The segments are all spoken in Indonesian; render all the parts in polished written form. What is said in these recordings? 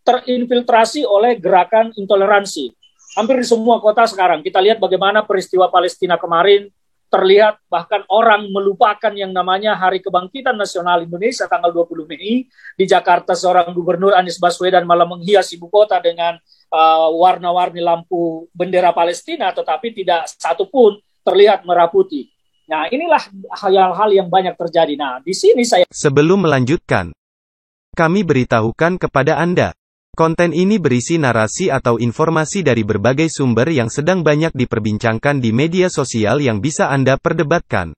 terinfiltrasi oleh gerakan intoleransi. Hampir di semua kota sekarang. Kita lihat bagaimana peristiwa Palestina kemarin, terlihat bahkan orang melupakan yang namanya Hari Kebangkitan Nasional Indonesia tanggal 20 Mei. Di Jakarta seorang gubernur Anies Baswedan malah menghias ibu kota dengan warna-warni lampu bendera Palestina, tetapi tidak satupun terlihat merah putih. Nah, inilah hal-hal yang banyak terjadi. Nah, di sini saya... Sebelum melanjutkan, kami beritahukan kepada Anda, konten ini berisi narasi atau informasi dari berbagai sumber yang sedang banyak diperbincangkan di media sosial yang bisa Anda perdebatkan.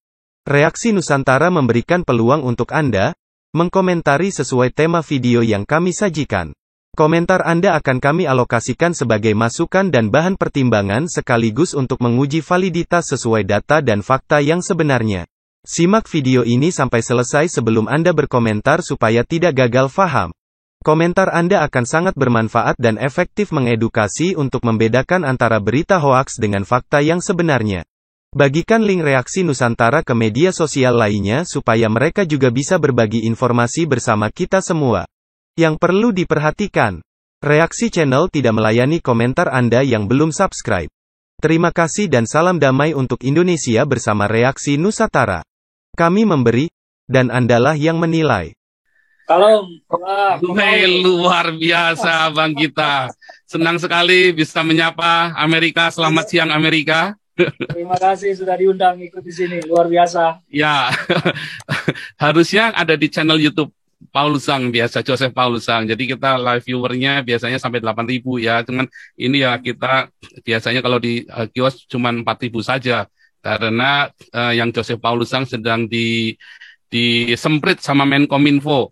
Reaksi Nusantara memberikan peluang untuk Anda mengkomentari sesuai tema video yang kami sajikan. Komentar Anda akan kami alokasikan sebagai masukan dan bahan pertimbangan sekaligus untuk menguji validitas sesuai data dan fakta yang sebenarnya. Simak video ini sampai selesai sebelum Anda berkomentar supaya tidak gagal faham. Komentar Anda akan sangat bermanfaat dan efektif mengedukasi untuk membedakan antara berita hoaks dengan fakta yang sebenarnya. Bagikan link reaksi Nusantara ke media sosial lainnya supaya mereka juga bisa berbagi informasi bersama kita semua. Yang perlu diperhatikan, reaksi channel tidak melayani komentar Anda yang belum subscribe. Terima kasih dan salam damai untuk Indonesia bersama reaksi Nusantara. Kami memberi, dan Andalah yang menilai. Kalau luar biasa Bang Gita. Senang sekali bisa menyapa Amerika. Selamat siang Amerika. Terima kasih sudah diundang ikut di sini. Luar biasa. Ya, harusnya ada di channel YouTube Paulus Sang biasa, Joseph Paulus Sang. Jadi kita live viewernya biasanya sampai 8.000 ya. Cuman ini ya kita biasanya kalau di kios cuma 4.000 saja. Karena yang Joseph Paulus Sang sedang disemprit sama Menkominfo.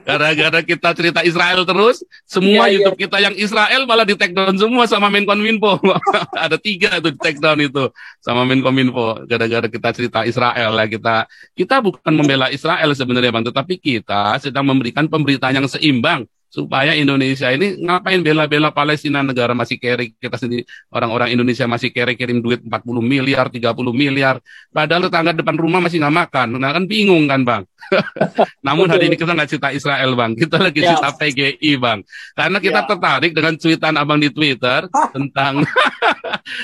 Gara-gara kita cerita Israel terus, semua YouTube kita yang Israel malah di take down semua sama Menkominfo. Ada 3 tuh di take down itu sama Menkominfo. Gara-gara kita cerita Israel lah, kita bukan membela Israel sebenarnya Bang, tetapi kita sedang memberikan pemberitaan yang seimbang supaya Indonesia ini ngapain bela-bela Palestina, negara masih kere, kita sendiri orang-orang Indonesia masih kere kirim duit 40 miliar, 30 miliar, padahal tetangga depan rumah masih nggak makan. Nah kan bingung kan Bang. Namun hari ini kita nggak cerita Israel Bang, kita lagi cerita PGI Bang, karena kita tertarik dengan cuitan Abang di Twitter tentang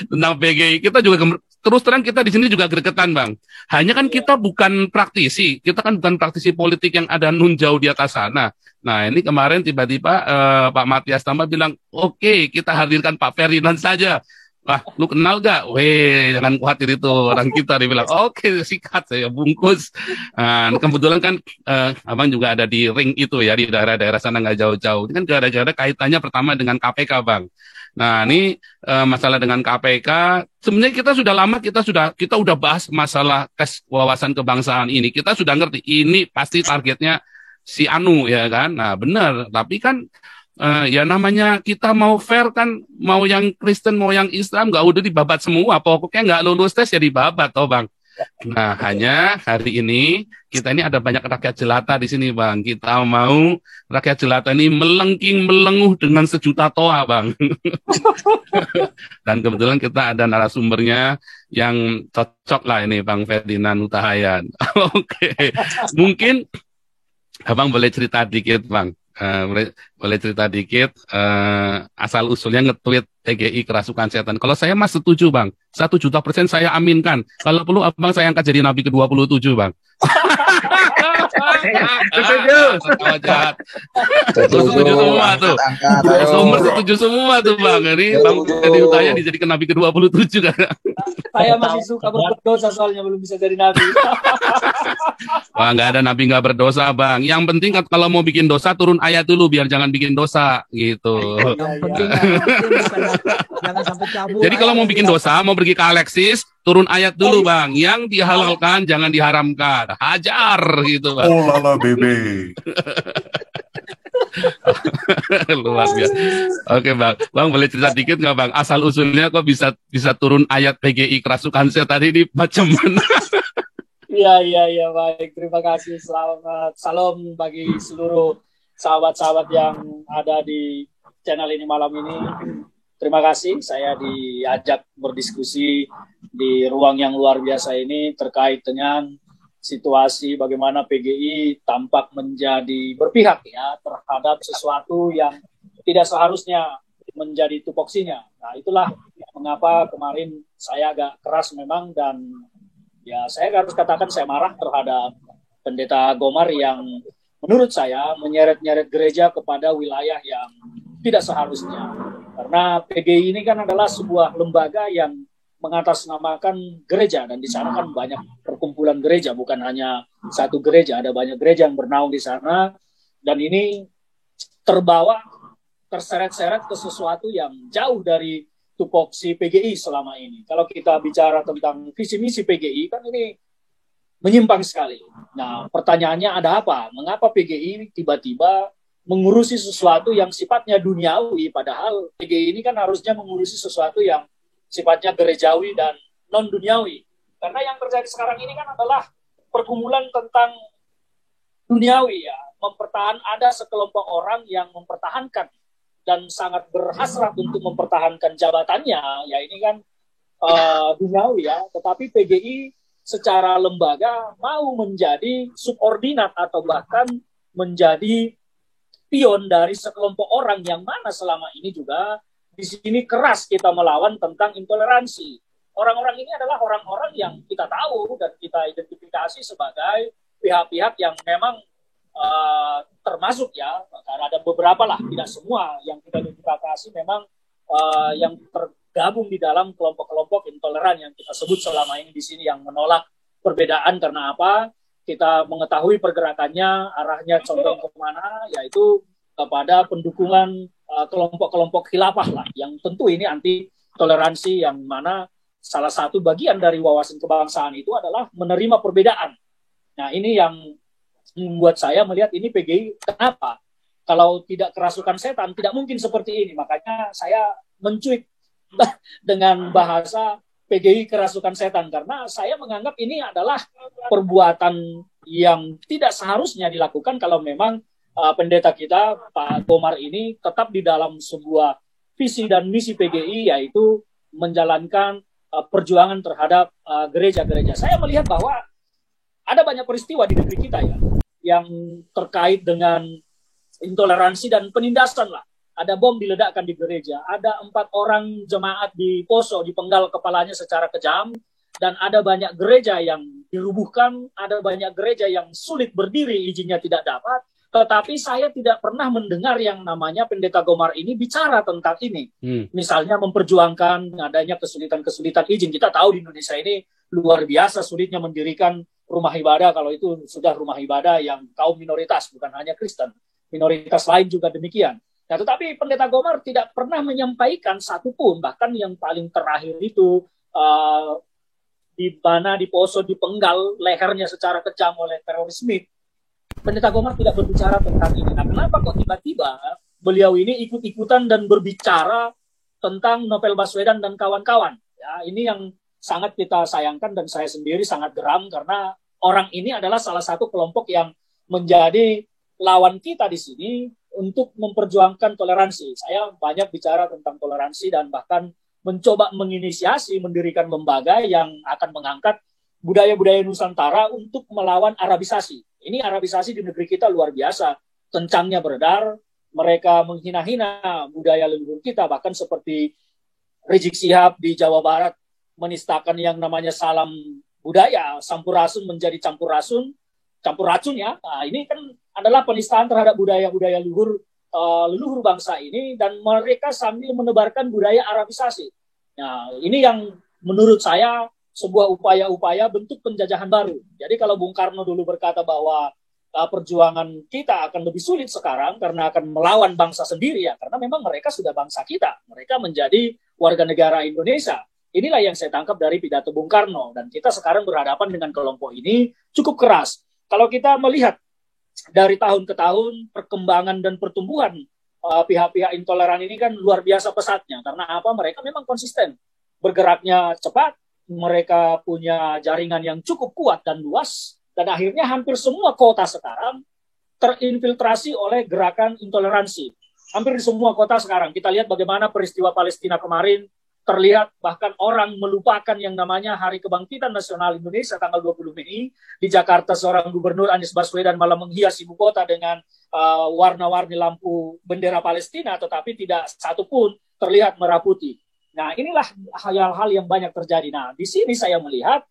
tentang PGI. Kita juga terus terang kita di sini juga gregetan Bang. Hanya kan kita bukan praktisi, kita kan bukan praktisi politik yang ada nun jauh di atas sana. Nah ini kemarin tiba-tiba Pak Matias Tama bilang, oke, kita hadirkan Pak Ferdinand saja. Wah, lu kenal gak? Weh, jangan khawatir itu orang kita. Dia bilang, oke, sikat saya bungkus. Nah, kebetulan kan Abang juga ada di ring itu ya, di daerah-daerah sana nggak jauh-jauh. Ini kan gara-gara kaitannya pertama dengan KPK Bang. Nah ini masalah dengan KPK, sebenarnya kita sudah lama kita udah bahas masalah tes wawasan kebangsaan ini. Kita sudah ngerti ini pasti targetnya si Anu ya kan. Nah benar, tapi kan ya namanya kita mau fair kan, mau yang Kristen mau yang Islam nggak udah dibabat semua, pokoknya nggak lulus tes ya dibabat toh Bang. Nah hanya hari ini kita ini ada banyak rakyat jelata di sini Bang. Kita mau rakyat jelata ini melengking melenguh dengan sejuta toa Bang. Dan kebetulan kita ada narasumbernya yang cocok lah ini Bang Ferdinand Hutahayan. Oke. Mungkin Abang boleh cerita dikit Bang. Boleh cerita dikit asal usulnya nge-tweet PGI kerasukan setan. Kalau saya mas setuju Bang, 1.000.000% saya aminkan. Kalau perlu Abang saya angkat jadi Nabi ke-27 Bang. Setuju. Setuju semua tuh. Sumber setuju semua tuh Bang. Ini Bang jadi utaya dijadikan Nabi ke-27 kan. Saya masih suka berdosa soalnya belum bisa jadi Nabi. Wah nggak ada Nabi nggak berdosa Bang. Yang penting kalau mau bikin dosa turun ayat dulu biar jangan bikin dosa gitu. Yang penting jangan sampai cabut. Jadi kalau mau bikin dosa, mau pergi ke Alexis, turun ayat dulu Bang. Yang dihalalkan jangan diharamkan. Hajar gitu Bang. Oh lala bebe. Luar biasa. Oke Bang, Bang boleh cerita dikit nggak Bang? Asal usulnya kok bisa turun ayat PGI kerasukan setan ini macam mana? Iya, baik. Terima kasih. Selamat salam bagi seluruh sahabat-sahabat yang ada di channel ini malam ini. Terima kasih saya diajak berdiskusi di ruang yang luar biasa ini terkait dengan situasi bagaimana PGI tampak menjadi berpihak ya terhadap sesuatu yang tidak seharusnya menjadi tupoksinya. Nah, itulah mengapa kemarin saya agak keras memang, dan ya saya harus katakan saya marah terhadap Pendeta Gomar yang menurut saya menyeret-nyeret gereja kepada wilayah yang tidak seharusnya. Karena PGI ini kan adalah sebuah lembaga yang mengatasnamakan gereja, dan di sana kan banyak perkumpulan gereja, bukan hanya satu gereja, ada banyak gereja yang bernaung di sana, dan ini terseret-seret ke sesuatu yang jauh dari tupoksi PGI selama ini. Kalau kita bicara tentang visi misi PGI, kan ini menyimpang sekali. Nah, pertanyaannya ada apa? Mengapa PGI tiba-tiba mengurusi sesuatu yang sifatnya duniawi, padahal PGI ini kan harusnya mengurusi sesuatu yang sifatnya gerejawi dan non-duniawi. Karena yang terjadi sekarang ini kan adalah pergumulan tentang duniawi ya. Ada sekelompok orang yang mempertahankan dan sangat berhasrat untuk mempertahankan jabatannya, ya ini kan duniawi ya. Tetapi PGI secara lembaga mau menjadi subordinat atau bahkan menjadi pion dari sekelompok orang yang mana selama ini juga di sini keras kita melawan tentang intoleransi. Orang-orang ini adalah orang-orang yang kita tahu dan kita identifikasi sebagai pihak-pihak yang memang termasuk ya, karena ada beberapa lah, tidak semua yang kita identifikasi memang yang tergabung di dalam kelompok-kelompok intoleran yang kita sebut selama ini di sini, yang menolak perbedaan. Karena apa? Kita mengetahui pergerakannya, arahnya condong kemana, yaitu kepada pendukungan kelompok-kelompok khilafah lah, yang tentu ini anti toleransi, yang mana salah satu bagian dari wawasan kebangsaan itu adalah menerima perbedaan. Nah, ini yang membuat saya melihat ini PGI, kenapa? Kalau tidak kerasukan setan, tidak mungkin seperti ini. Makanya saya mencuit dengan bahasa PGI kerasukan setan, karena saya menganggap ini adalah perbuatan yang tidak seharusnya dilakukan kalau memang pendeta kita, Pak Gomar ini tetap di dalam sebuah visi dan misi PGI, yaitu menjalankan perjuangan terhadap gereja-gereja. Saya melihat bahwa ada banyak peristiwa di negeri kita ya, yang terkait dengan intoleransi dan penindasan lah. Ada bom diledakkan di gereja, ada 4 orang jemaat di Poso dipenggal kepalanya secara kejam, dan ada banyak gereja yang dirubuhkan, ada banyak gereja yang sulit berdiri, izinnya tidak dapat. Tetapi saya tidak pernah mendengar yang namanya Pendeta Gomar ini bicara tentang ini. Misalnya memperjuangkan adanya kesulitan-kesulitan izin. Kita tahu di Indonesia ini luar biasa sulitnya mendirikan rumah ibadah, kalau itu sudah rumah ibadah yang kaum minoritas, bukan hanya Kristen. Minoritas lain juga demikian. Nah, tetapi Pendeta Gomar tidak pernah menyampaikan satupun, bahkan yang paling terakhir itu di mana di Poso dipenggal lehernya secara kejam oleh teroris Smith. Pendeta Gomar tidak berbicara tentang ini. Nah, kenapa kok tiba-tiba beliau ini ikut-ikutan dan berbicara tentang Novel Baswedan dan kawan-kawan? Ya, ini yang sangat kita sayangkan, dan saya sendiri sangat geram karena orang ini adalah salah satu kelompok yang menjadi lawan kita di sini untuk memperjuangkan toleransi. Saya banyak bicara tentang toleransi dan bahkan mencoba menginisiasi mendirikan lembaga yang akan mengangkat budaya-budaya Nusantara untuk melawan Arabisasi. Ini Arabisasi di negeri kita luar biasa, kencangnya beredar, mereka menghina-hina budaya leluhur kita, bahkan seperti Rizik Sihab di Jawa Barat menistakan yang namanya salam budaya, sampurasun menjadi campur racun ya. Nah, ini kan adalah penistaan terhadap budaya-budaya leluhur bangsa ini, dan mereka sambil menebarkan budaya Arabisasi. Nah, ini yang menurut saya sebuah upaya-upaya bentuk penjajahan baru. Jadi kalau Bung Karno dulu berkata bahwa perjuangan kita akan lebih sulit sekarang karena akan melawan bangsa sendiri, ya karena memang mereka sudah bangsa kita. Mereka menjadi warga negara Indonesia. Inilah yang saya tangkap dari pidato Bung Karno, dan kita sekarang berhadapan dengan kelompok ini cukup keras. Kalau kita melihat dari tahun ke tahun perkembangan dan pertumbuhan pihak-pihak intoleran ini kan luar biasa pesatnya. Karena apa? Mereka memang konsisten, bergeraknya cepat, mereka punya jaringan yang cukup kuat dan luas, dan akhirnya hampir semua kota sekarang terinfiltrasi oleh gerakan intoleransi. Hampir di semua kota sekarang. Kita lihat bagaimana peristiwa Palestina kemarin terlihat bahkan orang melupakan yang namanya Hari Kebangkitan Nasional Indonesia tanggal 20 Mei. Di Jakarta seorang gubernur Anies Baswedan malah menghias ibu kota dengan warna-warni lampu bendera Palestina, tetapi tidak satu pun terlihat merah putih. Nah, inilah hal-hal yang banyak terjadi. Nah, di sini saya melihat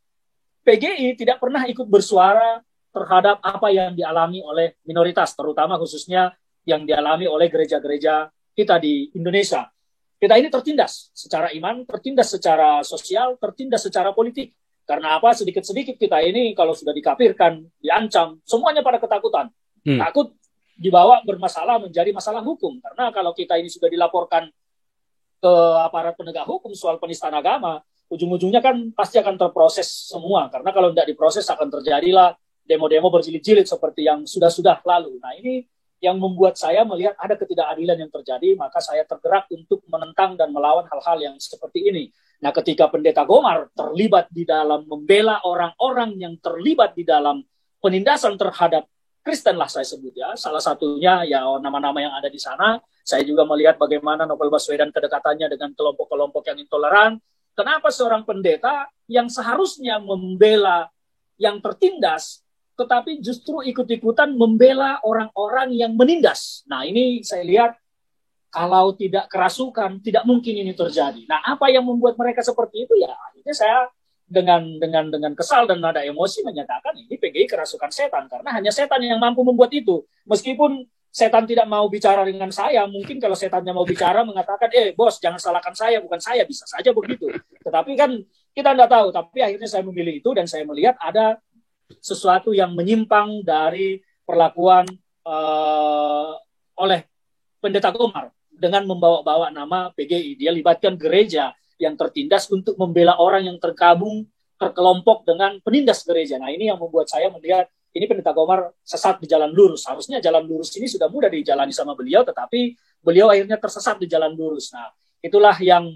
PGI tidak pernah ikut bersuara terhadap apa yang dialami oleh minoritas, terutama khususnya yang dialami oleh gereja-gereja kita di Indonesia. Kita ini tertindas secara iman, tertindas secara sosial, tertindas secara politik. Karena apa? Sedikit-sedikit kita ini kalau sudah dikafirkan, diancam, semuanya pada ketakutan. Takut dibawa bermasalah menjadi masalah hukum. Karena kalau kita ini sudah dilaporkan ke aparat penegak hukum soal penistaan agama, ujung-ujungnya kan pasti akan terproses semua. Karena kalau tidak diproses akan terjadilah demo-demo berjilid-jilid seperti yang sudah-sudah lalu. Nah, ini yang membuat saya melihat ada ketidakadilan yang terjadi, maka saya tergerak untuk menentang dan melawan hal-hal yang seperti ini. Nah, ketika Pendeta Gomar terlibat di dalam membela orang-orang yang terlibat di dalam penindasan terhadap Kristen lah saya sebut ya, salah satunya ya nama-nama yang ada di sana. Saya juga melihat bagaimana Novel Baswedan kedekatannya dengan kelompok-kelompok yang intoleran. Kenapa seorang pendeta yang seharusnya membela yang tertindas, tetapi justru ikut-ikutan membela orang-orang yang menindas. Nah, ini saya lihat kalau tidak kerasukan, tidak mungkin ini terjadi. Nah, apa yang membuat mereka seperti itu? Ya, akhirnya saya dengan kesal dan nada emosi menyatakan ini PGI kerasukan setan, karena hanya setan yang mampu membuat itu. Meskipun setan tidak mau bicara dengan saya, mungkin kalau setannya mau bicara mengatakan, bos jangan salahkan saya, bukan saya, bisa saja begitu. Tetapi kan kita tidak tahu, tapi akhirnya saya memilih itu dan saya melihat ada sesuatu yang menyimpang dari perlakuan oleh Pendeta Gomar dengan membawa-bawa nama PGI. Dia libatkan gereja yang tertindas untuk membela orang yang terkelompok dengan penindas gereja. Nah, ini yang membuat saya melihat ini Pendeta Gomar sesat di jalan lurus. Harusnya jalan lurus ini sudah mudah dijalani sama beliau, tetapi beliau akhirnya tersesat di jalan lurus. Nah, itulah yang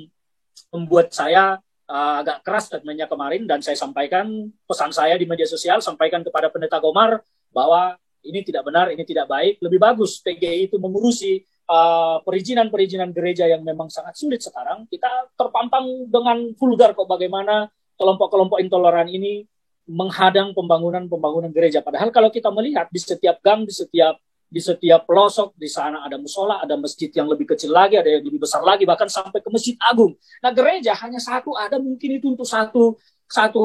membuat saya agak keras statementnya kemarin, dan saya sampaikan pesan saya di media sosial, sampaikan kepada Pendeta Gomar bahwa ini tidak benar, ini tidak baik. Lebih bagus PGI itu mengurusi perizinan-perizinan gereja yang memang sangat sulit sekarang. Kita terpampang dengan vulgar kok bagaimana kelompok-kelompok intoleran ini menghadang pembangunan gereja. Padahal kalau kita melihat di setiap gang, di setiap pelosok, di sana ada musola, ada masjid yang lebih kecil lagi, ada yang lebih besar lagi, bahkan sampai ke Masjid Agung. Nah, gereja hanya satu, ada mungkin itu untuk satu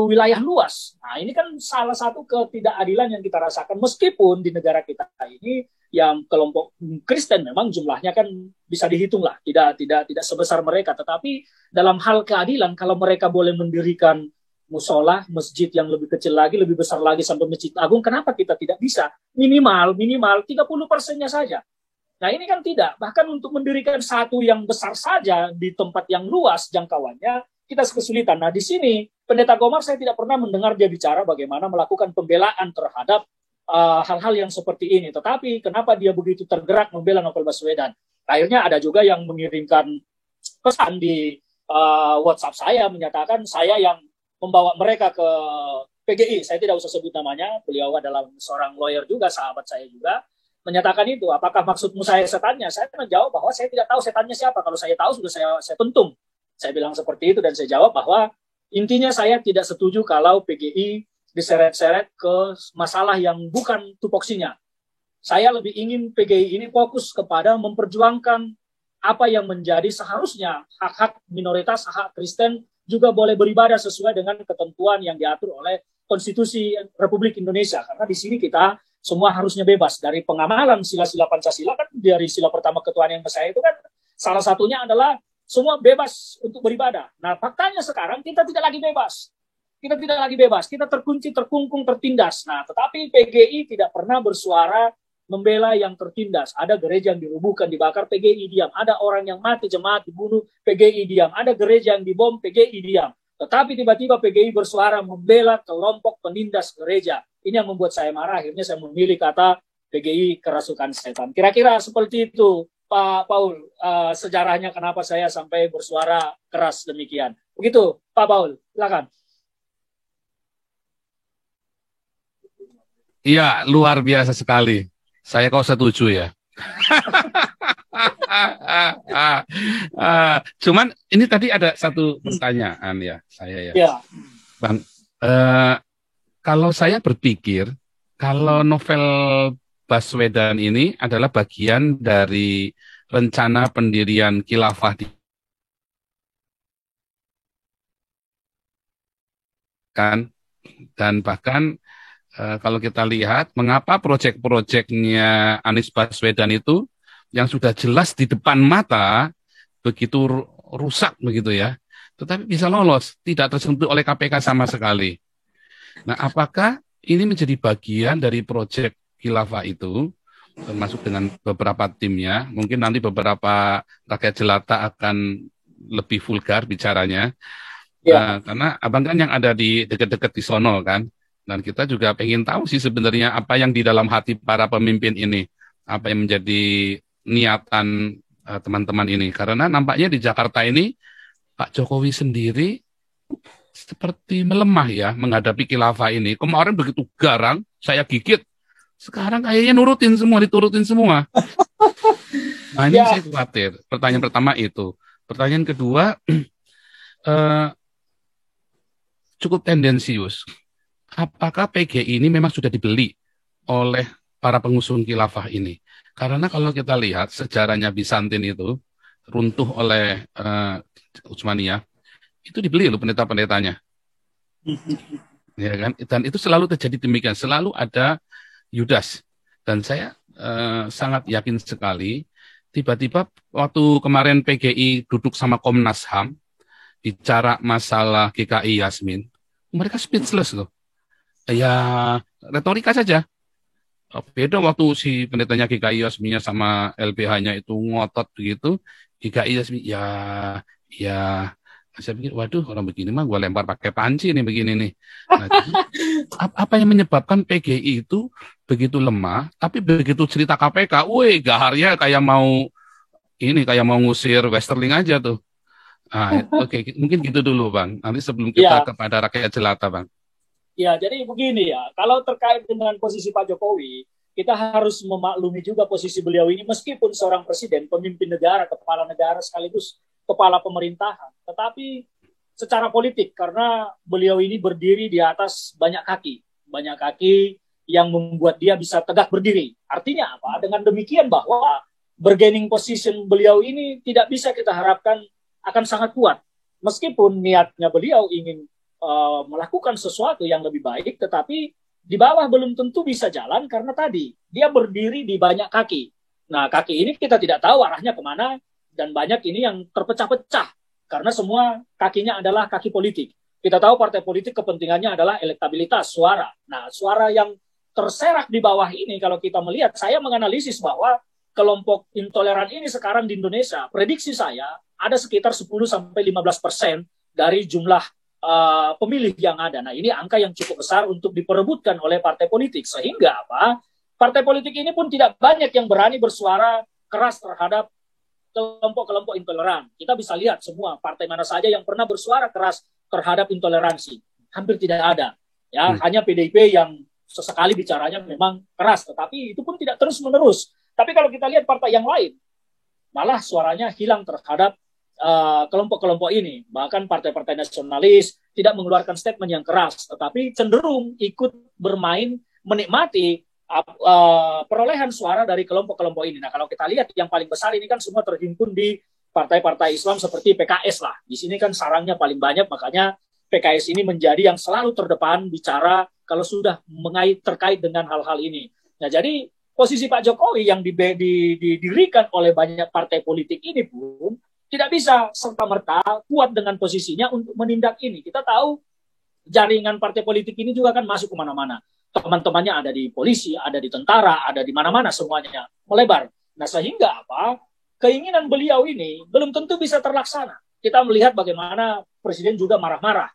wilayah luas. Nah, ini kan salah satu ketidakadilan yang kita rasakan, meskipun di negara kita ini yang kelompok Kristen memang jumlahnya kan bisa dihitung lah, tidak sebesar mereka. Tetapi dalam hal keadilan, kalau mereka boleh mendirikan musola, masjid yang lebih kecil lagi, lebih besar lagi sampai Masjid Agung, kenapa kita tidak bisa? Minimal 30%-nya saja. Nah, ini kan tidak. Bahkan untuk mendirikan satu yang besar saja di tempat yang luas jangkauannya, kita kesulitan. Nah, di sini Pendeta Gomar saya tidak pernah mendengar dia bicara bagaimana melakukan pembelaan terhadap hal-hal yang seperti ini. Tetapi kenapa dia begitu tergerak membela Novel Baswedan? Akhirnya ada juga yang mengirimkan pesan di WhatsApp saya, menyatakan saya yang membawa mereka ke PGI. Saya tidak usah sebut namanya, beliau adalah seorang lawyer juga, sahabat saya juga, menyatakan itu. Apakah maksudmu saya setannya? Saya menjawab bahwa saya tidak tahu setannya siapa. Kalau saya tahu sudah saya pentung. Saya bilang seperti itu, dan saya jawab bahwa intinya saya tidak setuju kalau PGI diseret-seret ke masalah yang bukan tupoksinya. Saya lebih ingin PGI ini fokus kepada memperjuangkan apa yang menjadi seharusnya hak-hak minoritas, hak Kristen juga boleh beribadah sesuai dengan ketentuan yang diatur oleh Konstitusi Republik Indonesia. Karena di sini kita semua harusnya bebas dari pengamalan sila-sila Pancasila, kan dari sila pertama ketuhanan yang Esa itu kan salah satunya adalah semua bebas untuk beribadah. Nah, faktanya sekarang kita tidak lagi bebas. Kita tidak lagi bebas, kita terkunci, terkungkung, tertindas. Nah, tetapi PGI tidak pernah bersuara membela yang tertindas. Ada gereja yang dirubuhkan, dibakar, PGI diam. Ada orang yang mati, jemaat dibunuh, PGI diam. Ada gereja yang dibom, PGI diam. Tetapi tiba-tiba PGI bersuara membela kelompok penindas gereja. Ini yang membuat saya marah. Akhirnya saya memilih kata PGI kerasukan setan. Kira-kira seperti itu, Pak Paul, sejarahnya kenapa saya sampai bersuara keras demikian. Begitu, Pak Paul, silakan. Iya, luar biasa sekali. Saya kok setuju ya. Cuman ini tadi ada satu pertanyaan ya saya ya, Ya, Bang. Kalau saya berpikir, kalau novel Baswedan ini adalah bagian dari rencana pendirian khilafah kan, dan bahkan kalau kita lihat mengapa proyek-proyeknya Anies Baswedan itu yang sudah jelas di depan mata begitu rusak begitu ya, tetapi bisa lolos, tidak tersentuh oleh KPK sama sekali. Nah, apakah ini menjadi bagian dari proyek khilafah itu, termasuk dengan beberapa timnya? Mungkin nanti beberapa rakyat jelata akan lebih vulgar bicaranya, ya, karena abang kan yang ada di dekat-dekat di sono kan, dan kita juga pengen tahu sih sebenarnya apa yang di dalam hati para pemimpin ini, apa yang menjadi niatan teman-teman ini. Karena nampaknya di Jakarta ini Pak Jokowi sendiri seperti melemah ya menghadapi khilafah ini. Kemarin begitu garang, saya gigit. Sekarang kayaknya diturutin semua. Nah ini ya, saya khawatir. Pertanyaan pertama itu. Pertanyaan kedua, cukup tendensius. Apakah PGI ini memang sudah dibeli oleh para pengusung khilafah ini? Karena kalau kita lihat sejarahnya Bizantin itu runtuh oleh Utsmaniyah, itu dibeli loh pendeta-pendetanya, ya kan? Dan itu selalu terjadi demikian, selalu ada Yudas. Dan saya sangat yakin sekali, tiba-tiba waktu kemarin PGI duduk sama Komnas HAM, bicara masalah GKI Yasmin, mereka speechless loh. Ya, retorika saja. Beda waktu si pendetanya GKI Yasminnya sama LBH-nya itu ngotot begitu, GKI Yasmin, ya, saya pikir, waduh, orang begini mah gue lempar pakai panci nih begini nih. Nah, apa yang menyebabkan PGI itu begitu lemah, tapi begitu cerita KPK, woi, gaharnya kayak mau ngusir Westerling aja tuh. Nah, oke, mungkin gitu dulu Bang. Nanti sebelum kita ya, kepada rakyat jelata Bang. ya. Jadi begini ya, kalau terkait dengan posisi Pak Jokowi, kita harus memaklumi juga posisi beliau ini, meskipun seorang presiden, pemimpin negara, kepala negara sekaligus kepala pemerintahan, tetapi secara politik karena beliau ini berdiri di atas banyak kaki yang membuat dia bisa tegak berdiri. Artinya apa? Dengan demikian bahwa bargaining position beliau ini tidak bisa kita harapkan akan sangat kuat. Meskipun niatnya beliau ingin melakukan sesuatu yang lebih baik, tetapi di bawah belum tentu bisa jalan karena tadi dia berdiri di banyak kaki. Nah, kaki ini kita tidak tahu arahnya kemana, dan banyak ini yang terpecah-pecah karena semua kakinya adalah kaki politik. Kita tahu partai politik kepentingannya adalah elektabilitas suara. Nah, suara yang terserak di bawah ini kalau kita melihat, saya menganalisis bahwa kelompok intoleran ini sekarang di Indonesia, prediksi saya ada sekitar 10-15% dari jumlah pemilih yang ada. Nah, ini angka yang cukup besar untuk diperebutkan oleh partai politik. Sehingga apa? Partai politik ini pun tidak banyak yang berani bersuara keras terhadap kelompok-kelompok intoleran. Kita bisa lihat semua partai mana saja yang pernah bersuara keras terhadap intoleransi. Hampir tidak ada. Ya, hanya PDIP yang sesekali bicaranya memang keras, tetapi itu pun tidak terus-menerus. Tapi kalau kita lihat partai yang lain, malah suaranya hilang terhadap kelompok-kelompok ini. Bahkan partai-partai nasionalis tidak mengeluarkan statement yang keras, tetapi cenderung ikut bermain, menikmati perolehan suara dari kelompok-kelompok ini. Nah, kalau kita lihat yang paling besar ini kan semua terhimpun di partai-partai Islam seperti PKS lah. Di sini kan sarangnya paling banyak, makanya PKS ini menjadi yang selalu terdepan bicara kalau sudah terkait dengan hal-hal ini. Nah, jadi posisi Pak Jokowi yang didirikan oleh banyak partai politik ini pun tidak bisa serta-merta kuat dengan posisinya untuk menindak ini. Kita tahu jaringan partai politik ini juga kan masuk kemana-mana. Teman-temannya ada di polisi, ada di tentara, ada di mana-mana, semuanya melebar. Nah, sehingga apa? Keinginan beliau ini belum tentu bisa terlaksana. Kita melihat bagaimana Presiden juga marah-marah.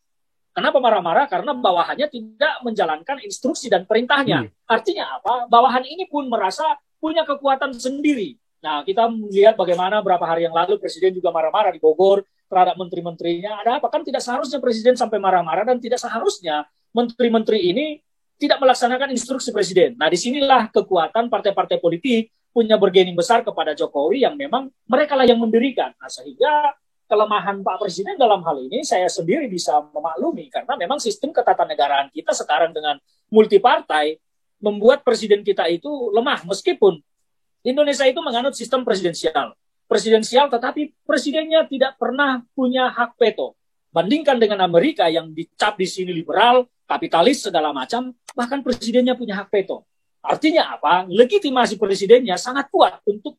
Kenapa marah-marah? Karena bawahannya tidak menjalankan instruksi dan perintahnya. Artinya apa? Bawahan ini pun merasa punya kekuatan sendiri. Nah, kita melihat bagaimana beberapa hari yang lalu Presiden juga marah-marah di Bogor terhadap menteri-menterinya. Ada apa? Kan tidak seharusnya Presiden sampai marah-marah, dan tidak seharusnya menteri-menteri ini tidak melaksanakan instruksi Presiden. Nah, disinilah kekuatan partai-partai politik punya bargaining besar kepada Jokowi yang memang mereka lah yang mendirikan. Nah, sehingga kelemahan Pak Presiden dalam hal ini saya sendiri bisa memaklumi karena memang sistem ketatanegaraan kita sekarang dengan multipartai membuat presiden kita itu lemah meskipun Indonesia itu menganut sistem presidensial. Presidensial tetapi presidennya tidak pernah punya hak veto. Bandingkan dengan Amerika yang dicap di sini liberal, kapitalis segala macam, bahkan presidennya punya hak veto. Artinya apa? Legitimasi presidennya sangat kuat untuk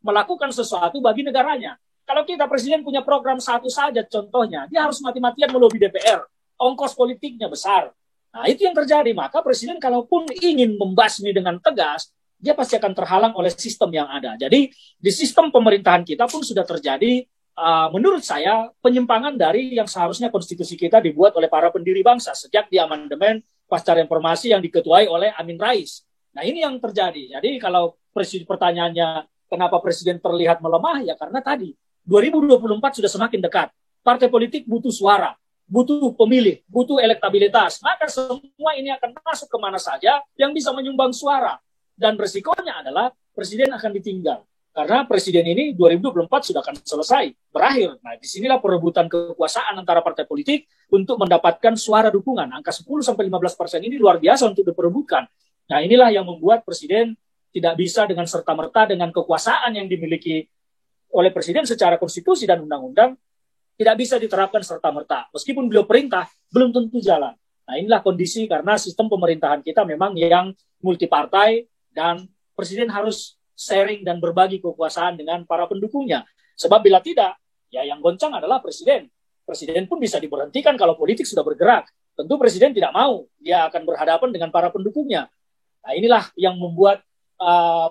melakukan sesuatu bagi negaranya. Kalau kita presiden punya program satu saja contohnya, dia harus mati-matian melobi DPR. Ongkos politiknya besar. Nah, itu yang terjadi. Maka presiden kalaupun ingin membasmi dengan tegas, dia pasti akan terhalang oleh sistem yang ada. Jadi, di sistem pemerintahan kita pun sudah terjadi, menurut saya, penyimpangan dari yang seharusnya konstitusi kita dibuat oleh para pendiri bangsa sejak di amandemen pasca reformasi yang diketuai oleh Amin Rais. Nah, ini yang terjadi. Jadi, kalau pertanyaannya kenapa presiden terlihat melemah, ya karena tadi, 2024 sudah semakin dekat. Partai politik butuh suara, butuh pemilih, butuh elektabilitas. Maka semua ini akan masuk kemana saja yang bisa menyumbang suara. Dan resikonya adalah presiden akan ditinggal. Karena presiden ini 2024 sudah akan selesai, berakhir. Nah, disinilah perebutan kekuasaan antara partai politik untuk mendapatkan suara dukungan. Angka 10-15% ini luar biasa untuk diperebutkan. Nah, inilah yang membuat presiden tidak bisa dengan serta-merta dengan kekuasaan yang dimiliki oleh presiden secara konstitusi dan undang-undang tidak bisa diterapkan serta-merta. Meskipun beliau perintah, belum tentu jalan. Nah, inilah kondisi karena sistem pemerintahan kita memang yang multipartai dan presiden harus sharing dan berbagi kekuasaan dengan para pendukungnya. Sebab bila tidak, ya yang goncang adalah presiden. Presiden pun bisa diberhentikan kalau politik sudah bergerak. Tentu presiden tidak mau. Dia akan berhadapan dengan para pendukungnya. Nah, inilah yang membuat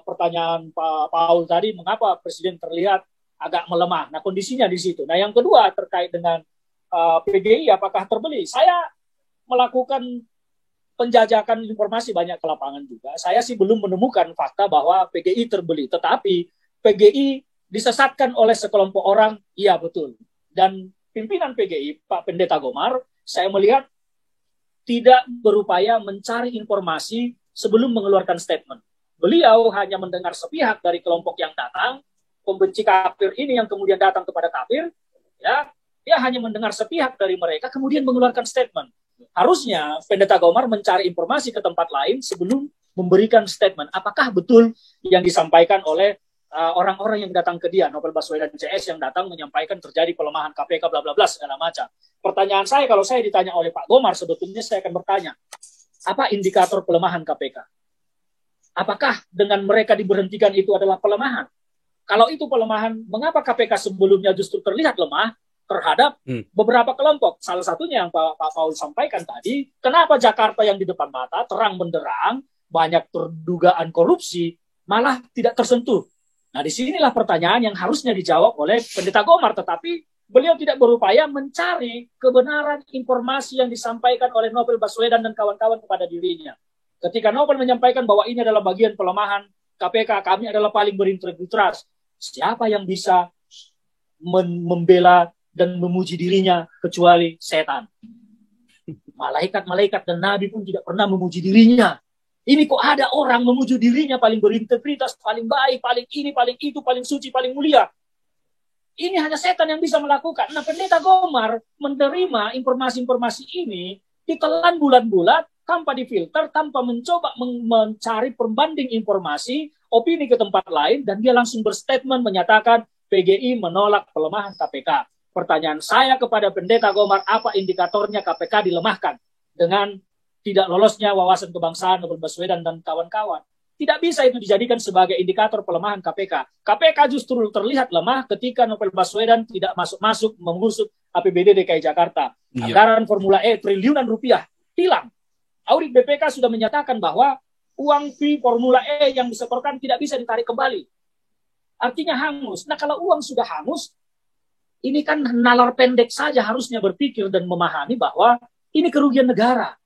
pertanyaan Pak Paul tadi, mengapa presiden terlihat agak melemah. Nah, kondisinya di situ. Nah, yang kedua terkait dengan PGI, apakah terbeli? Saya melakukan penjajakan informasi banyak ke lapangan juga. Saya sih belum menemukan fakta bahwa PGI terbeli. Tetapi PGI disesatkan oleh sekelompok orang, iya betul. Dan pimpinan PGI, Pak Pendeta Gomar, saya melihat tidak berupaya mencari informasi sebelum mengeluarkan statement. Beliau hanya mendengar sepihak dari kelompok yang datang, pembenci kafir ini yang kemudian datang kepada kafir, ya, dia hanya mendengar sepihak dari mereka, kemudian mengeluarkan statement. Harusnya Pendeta Gomar mencari informasi ke tempat lain sebelum memberikan statement. Apakah betul yang disampaikan oleh orang-orang yang datang ke dia, Novel Baswedan CS yang datang menyampaikan terjadi pelemahan KPK, bla bla bla segala macam. Pertanyaan saya, kalau saya ditanya oleh Pak Gomar, sebetulnya saya akan bertanya, apa indikator pelemahan KPK? Apakah dengan mereka diberhentikan itu adalah pelemahan? Kalau itu pelemahan, mengapa KPK sebelumnya justru terlihat lemah terhadap beberapa kelompok? Salah satunya yang Pak Paul sampaikan tadi, kenapa Jakarta yang di depan mata, terang benderang, banyak terdugaan korupsi, malah tidak tersentuh? Nah, disinilah pertanyaan yang harusnya dijawab oleh Pendeta Gomar, tetapi beliau tidak berupaya mencari kebenaran informasi yang disampaikan oleh Novel Baswedan dan kawan-kawan kepada dirinya. Ketika Novel menyampaikan bahwa ini adalah bagian pelemahan KPK, kami adalah paling berintegritas, siapa yang bisa membela dan memuji dirinya kecuali setan? Malaikat-malaikat dan nabi pun tidak pernah memuji dirinya. Ini kok ada orang memuji dirinya paling berintegritas, paling baik, paling ini, paling itu, paling suci, paling mulia. Ini hanya setan yang bisa melakukan. Nah, Pendeta Gomar menerima informasi-informasi ini ditelan bulat-bulat, tanpa difilter, tanpa mencoba mencari pembanding informasi, opini ke tempat lain, dan dia langsung berstatement menyatakan PGI menolak pelemahan KPK. Pertanyaan saya kepada Pendeta Gomar, apa indikatornya KPK dilemahkan dengan tidak lolosnya wawasan kebangsaan Novel Baswedan dan kawan-kawan? Tidak bisa itu dijadikan sebagai indikator pelemahan KPK. KPK justru terlihat lemah ketika Novel Baswedan tidak masuk-masuk mengusut APBD DKI Jakarta. Anggaran Formula E triliunan rupiah hilang. Audit BPK sudah menyatakan bahwa uang fee Formula E yang disetorkan tidak bisa ditarik kembali. Artinya hangus. Nah, kalau uang sudah hangus, ini kan nalar pendek saja harusnya berpikir dan memahami bahwa ini kerugian negara.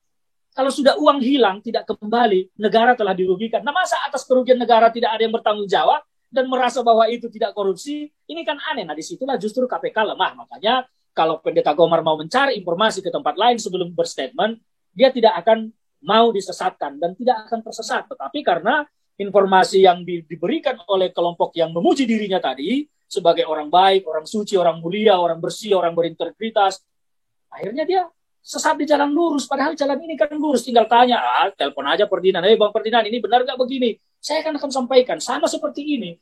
Kalau sudah uang hilang, tidak kembali, negara telah dirugikan. Nah, masa atas kerugian negara tidak ada yang bertanggung jawab dan merasa bahwa itu tidak korupsi? Ini kan aneh. Nah, disitulah justru KPK lemah. Makanya kalau Pendeta Gomar mau mencari informasi ke tempat lain sebelum berstatement, dia tidak akan mau disesatkan dan tidak akan tersesat. Tetapi karena informasi yang diberikan oleh kelompok yang memuji dirinya tadi sebagai orang baik, orang suci, orang mulia, orang bersih, orang berintegritas, akhirnya dia sesat di jalan lurus, padahal jalan ini kan lurus. Tinggal tanya, telepon aja Ferdinand, Bang Ferdinand, ini benar nggak begini? Saya akan sampaikan, sama seperti ini.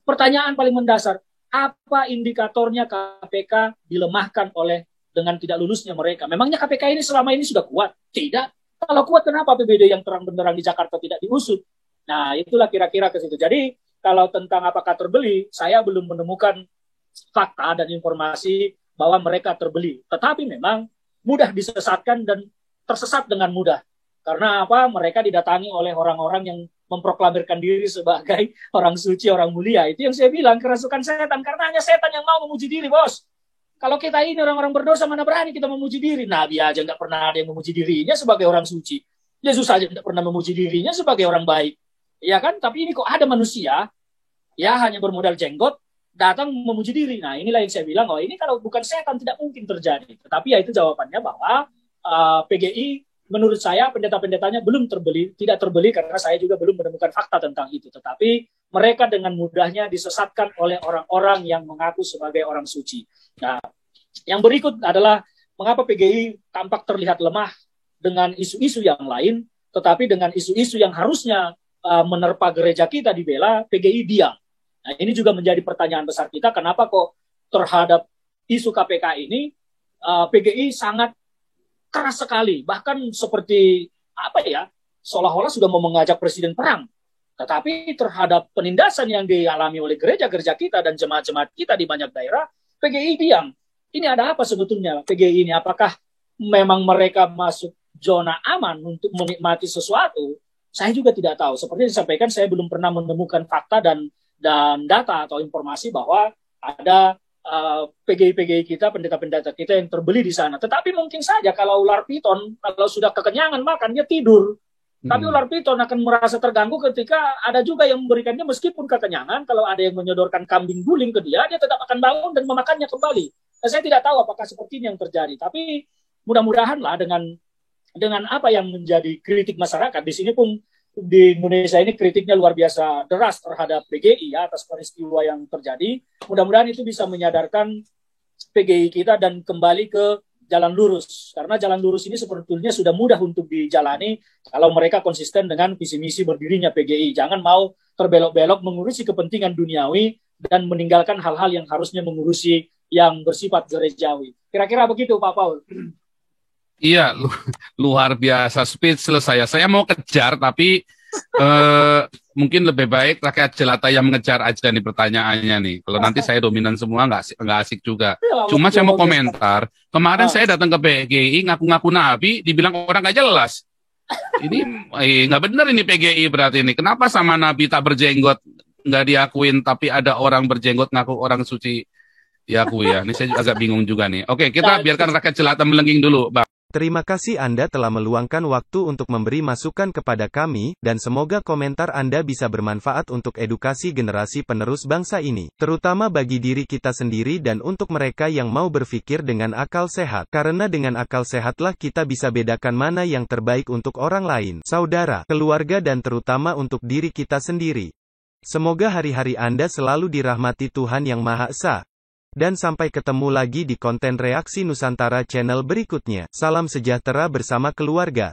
Pertanyaan paling mendasar, apa indikatornya KPK dilemahkan oleh dengan tidak lulusnya mereka? Memangnya KPK ini selama ini sudah kuat? Tidak. Kalau kuat, kenapa PBD yang terang benderang di Jakarta tidak diusut? Nah, itulah kira-kira ke situ. Jadi, kalau tentang apakah terbeli, saya belum menemukan fakta dan informasi bahwa mereka terbeli. Tetapi memang mudah disesatkan dan tersesat dengan mudah. Karena apa? Mereka didatangi oleh orang-orang yang memproklamirkan diri sebagai orang suci, orang mulia. Itu yang saya bilang, kerasukan setan. Karena hanya setan yang mau memuji diri, bos. Kalau kita ini orang-orang berdosa, mana berani kita memuji diri? Nabi aja nggak pernah ada yang memuji dirinya sebagai orang suci. Yesus aja nggak pernah memuji dirinya sebagai orang baik. Ya kan? Tapi ini kok ada manusia, ya hanya bermodal jenggot, datang memuji diri. Nah, inilah yang saya bilang, oh ini kalau bukan setan tidak mungkin terjadi. Tetapi ya itu jawabannya bahwa PGI menurut saya pendeta-pendetanya belum tidak terbeli karena saya juga belum menemukan fakta tentang itu. Tetapi mereka dengan mudahnya disesatkan oleh orang-orang yang mengaku sebagai orang suci. Nah, yang berikut adalah mengapa PGI tampak terlihat lemah dengan isu-isu yang lain, tetapi dengan isu-isu yang harusnya menerpa gereja kita dibela, PGI diam. Nah, ini juga menjadi pertanyaan besar kita, kenapa kok terhadap isu KPK ini PGI sangat keras sekali, bahkan seperti seolah-olah sudah mau mengajak presiden perang. Tetapi terhadap penindasan yang dialami oleh gereja-gereja kita dan jemaat-jemaat kita di banyak daerah, PGI diam. Ini ada apa sebetulnya PGI ini? Apakah memang mereka masuk zona aman untuk menikmati sesuatu? Saya juga tidak tahu. Seperti yang disampaikan, saya belum pernah menemukan fakta dan data atau informasi bahwa ada PGI-PGI kita, pendeta-pendeta kita yang terbeli di sana. Tetapi mungkin saja kalau ular piton, kalau sudah kekenyangan makan, dia tidur. Tapi ular piton akan merasa terganggu ketika ada juga yang memberikannya meskipun kekenyangan. Kalau ada yang menyodorkan kambing guling ke dia, dia tetap akan bangun dan memakannya kembali. Nah, saya tidak tahu apakah seperti ini yang terjadi. Tapi mudah-mudahanlah dengan apa yang menjadi kritik masyarakat, di sini pun di Indonesia ini kritiknya luar biasa deras terhadap PGI ya, atas peristiwa yang terjadi. Mudah-mudahan itu bisa menyadarkan PGI kita dan kembali ke jalan lurus. Karena jalan lurus ini sebetulnya sudah mudah untuk dijalani kalau mereka konsisten dengan visi misi berdirinya PGI. Jangan mau terbelok-belok mengurusi kepentingan duniawi dan meninggalkan hal-hal yang harusnya mengurusi yang bersifat gerejawi. Kira-kira begitu Pak Paul. Iya, luar biasa speechless saya mau kejar tapi mungkin lebih baik rakyat jelata yang mengejar aja nih pertanyaannya nih. Kalau nanti saya dominan semua nggak asik juga. Cuma saya mau komentar. Kemarin saya datang ke PGI ngaku-ngaku nabi, dibilang orang nggak jelas. Ini nggak benar ini PGI berarti ini. Kenapa sama nabi tak berjenggot nggak diakuin, tapi ada orang berjenggot ngaku orang suci diakui ya. Ini saya agak bingung juga nih. Oke, kita biarkan rakyat jelata melengging dulu, Bang. Terima kasih Anda telah meluangkan waktu untuk memberi masukan kepada kami, dan semoga komentar Anda bisa bermanfaat untuk edukasi generasi penerus bangsa ini, terutama bagi diri kita sendiri dan untuk mereka yang mau berpikir dengan akal sehat. Karena dengan akal sehatlah kita bisa bedakan mana yang terbaik untuk orang lain, saudara, keluarga dan terutama untuk diri kita sendiri. Semoga hari-hari Anda selalu dirahmati Tuhan Yang Maha Esa. Dan sampai ketemu lagi di konten Reaksi Nusantara channel berikutnya. Salam sejahtera bersama keluarga.